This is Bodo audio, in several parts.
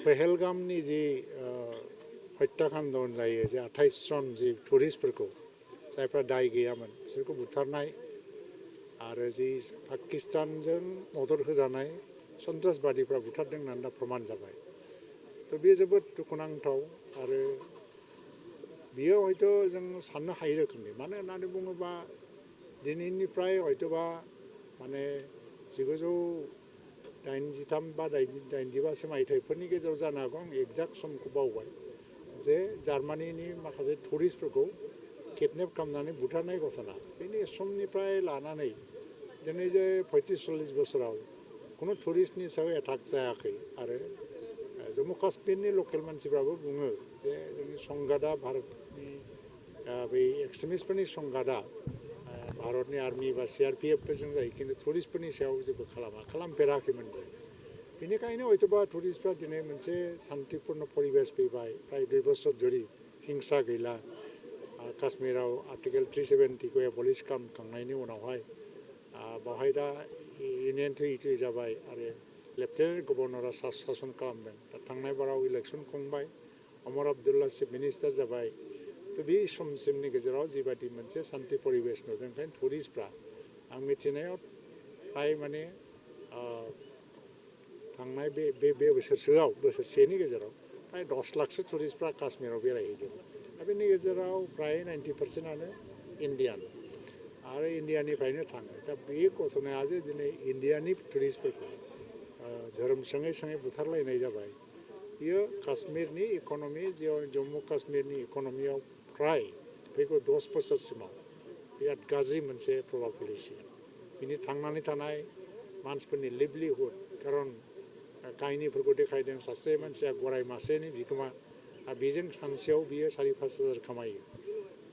पहलगामनि जि हत्याकाण्ड जायो जे 28 जन जि टुरिस्टफोरखौ जायफ्रा दाय गैयामोन बिसोरखौ बुथारनाय आरो जि पाकिस्तानजों मदद होजानाय सन्त्रासबादिफ्रा बुथारदों होननानै दा प्रमाण जाबाय थ' बेयो जोबोद दुखुनांथाव आरो बियो हयथ' जों साननो हायै रोखोमनि मानो होननानै बुङोबा दिनैनिफ्राय हयथ'बा माने 1983 बा 85 मायथाइफोरनि गेजेराव जानो हागौ आं एक्जाक्ट समखौ बावबाय जे जार्मानिनि माखासे टुरिस्टफोरखौ किडनेप खालामनानै बुथारनाय घटना बेनि समनिफ्राय लानानै दिनै जे 35-40 बोसोराव खुनु टुरिस्टनि सायाव एटाक जायाखै आरो जम्मु काश्मीरनि लकेल मानसिफ्राबो बुङो जे जोंनि संगादा भारतनि बै एक्सट्रिमिस्टफोरनि संगादा भारतनि आर्मि बा CRPFफोरजों जायो खिन्थु टुरिस्टफोरनि सायाव जेबो खालामफेराखैमोनबो बेनिखायनो हयथ'बा टुरिस्टफ्रा दिनै मोनसे शान्तिपूर्ण परिबेश फैबाय प्राय 2 बोसोर धरि हिंसा गैला काश्मीराव आर्टिकेल 370 को एबलिश खालामखांनायनि उनावहाय बावहाय दा इउनियन टेरिटरि जाबाय आरो लेफ्टेनेन्ट गभर्नरा शासन खालामदों दा थांनाय बाराव इलेक्सन खुंबाय अमर आब्दुल्ला चिफ मिनिस्टार जाबाय थ' बे समसिमनि गेजेराव जिबादि मोनसे शान्ति परिबेश नुदों ओंखायनो टुरिस्टफ्रा आं मिथिनायाव फ्राय माने थांनाय बे बोसोरसेनि गेजेराव फ्राय 10 लाखसो टुरिस्टफ्रा काश्मीराव बेरायहैदों दा बेनि गेजेराव फ्राय 90%आनो इण्डियान आरो इण्डियानिफ्रायनो थाङो दा बे घटनाया जे दिनै इण्डियानि टुरिस्टफोरखौ धोरोम सोङै बुथारलायनाय जाबाय बियो काश्मीरनि इक'नमि जम्मु काश्मीरनि इक'नमियाव फ्राय फैगौ 10 बोसोरसिमाव बिराद गाज्रि मोनसे प्रभाब गोलैसिगोन बिनि थांनानै थानाय मानसिफोरनि लिभलिहुड खारन काहिनिफोरखौ देखायदों सासे मानसिया गराय मासेनि बिगोमा आरो बेजों सानसेयाव बियो 4-5 हाजार खामायो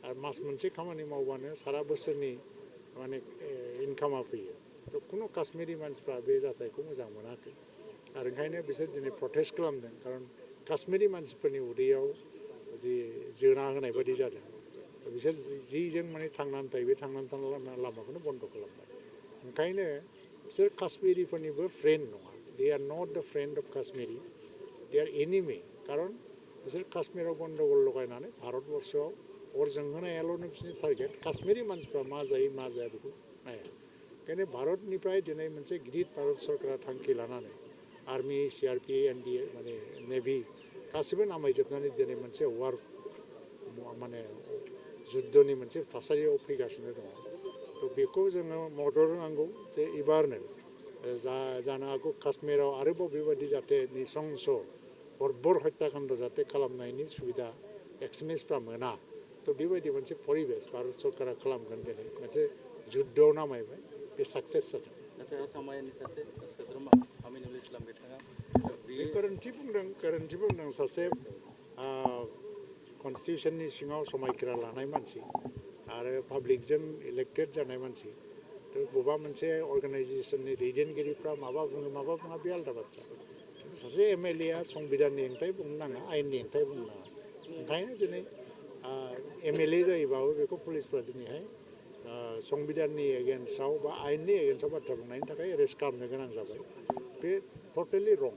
आरो मास मोनसे खामानि मावबानो सारा बोसोरनि माने इनकामा फैयो थ' खुनु काश्मीरी मानसिफ्रा बे जाथायखौ मोजां मोनाखै आरो ओंखायनो बिसोर दिनै प्रटेस्ट खालामदों खारन काश्मीरी मानसिफोरनि उदैयाव जि जोना होनाय बायदि जादों बिसोर जिजों माने थांनानै थायो बे थांनानै थानाय लामाखौनो बन्द' खालामबाय ओंखायनो बिसोर काश्मीरीफोरनिबो फ्रेन्ड नङा दे are not the friend of Kashmiri they are enemy खारन बिसोर काश्मीराव गन्दगल लगायनानै भारतबर्षआव अर जोंहोनायाल'नो बिसोरनि टारगेट काश्मीरी मानसिफ्रा मा जायो मा जाया बेखौ नाया ओंखायनो भारतनिफ्राय दिनै मोनसे गिदिर भारत सरकारा थांखि लानानै आर्मि CRPA NDA माने नेभि गासिबो नामायजोबनानै दिनै मोनसे वार माने जुद्धनि मोनसे थासारियाव फैगासिनो दङ थ' बेखौ जोङो मदद होनांगौ जे एबारनो जानो हागौ काश्मीराव आरोबाव बेबायदि जाहाथे निसंस बर्बर हत्याकाण्ड जाहाथे खालामनायनि सुबिदा एक्सट्रिमिस्टफ्रा मोना थ' बेबायदि मोनसे परिबेश भारत सरकारा खालामगोन दिनै मोनसे जुद्धआव नामायबाय बे साक्सेस जादों नाथाय आसामानि सासे सोद्रोमा आमिनुल इस्लाम बिथाङा बे गोरोन्थि बुंदों सासे कनस्टिटिउसननि सिङाव समायखिरा लानाय मानसि आरो पाब्लिकजों इलेक्टेड जानाय मानसि थ' बबेबा मोनसे अर्गानाइजेसननि दैदेनगिरिफ्रा माबा बुङा बे आलादा बाथ्रा सासे MLA संबिधाननि हेंथायै बुंनो नाङा आयेननि हेंथायै बुंनो नाङा ओंखायनो दिनै MLA जायोबाबो बेखौ पुलिसफ्रा दिनैहाय संबिधाननि एगेन्स्टआव बा आयेननि एगेन्स्टआव बाथ्रा बुंनायनि थाखाय एरेस्ट खालामनो गोनां जाबाय बे टटेलि रं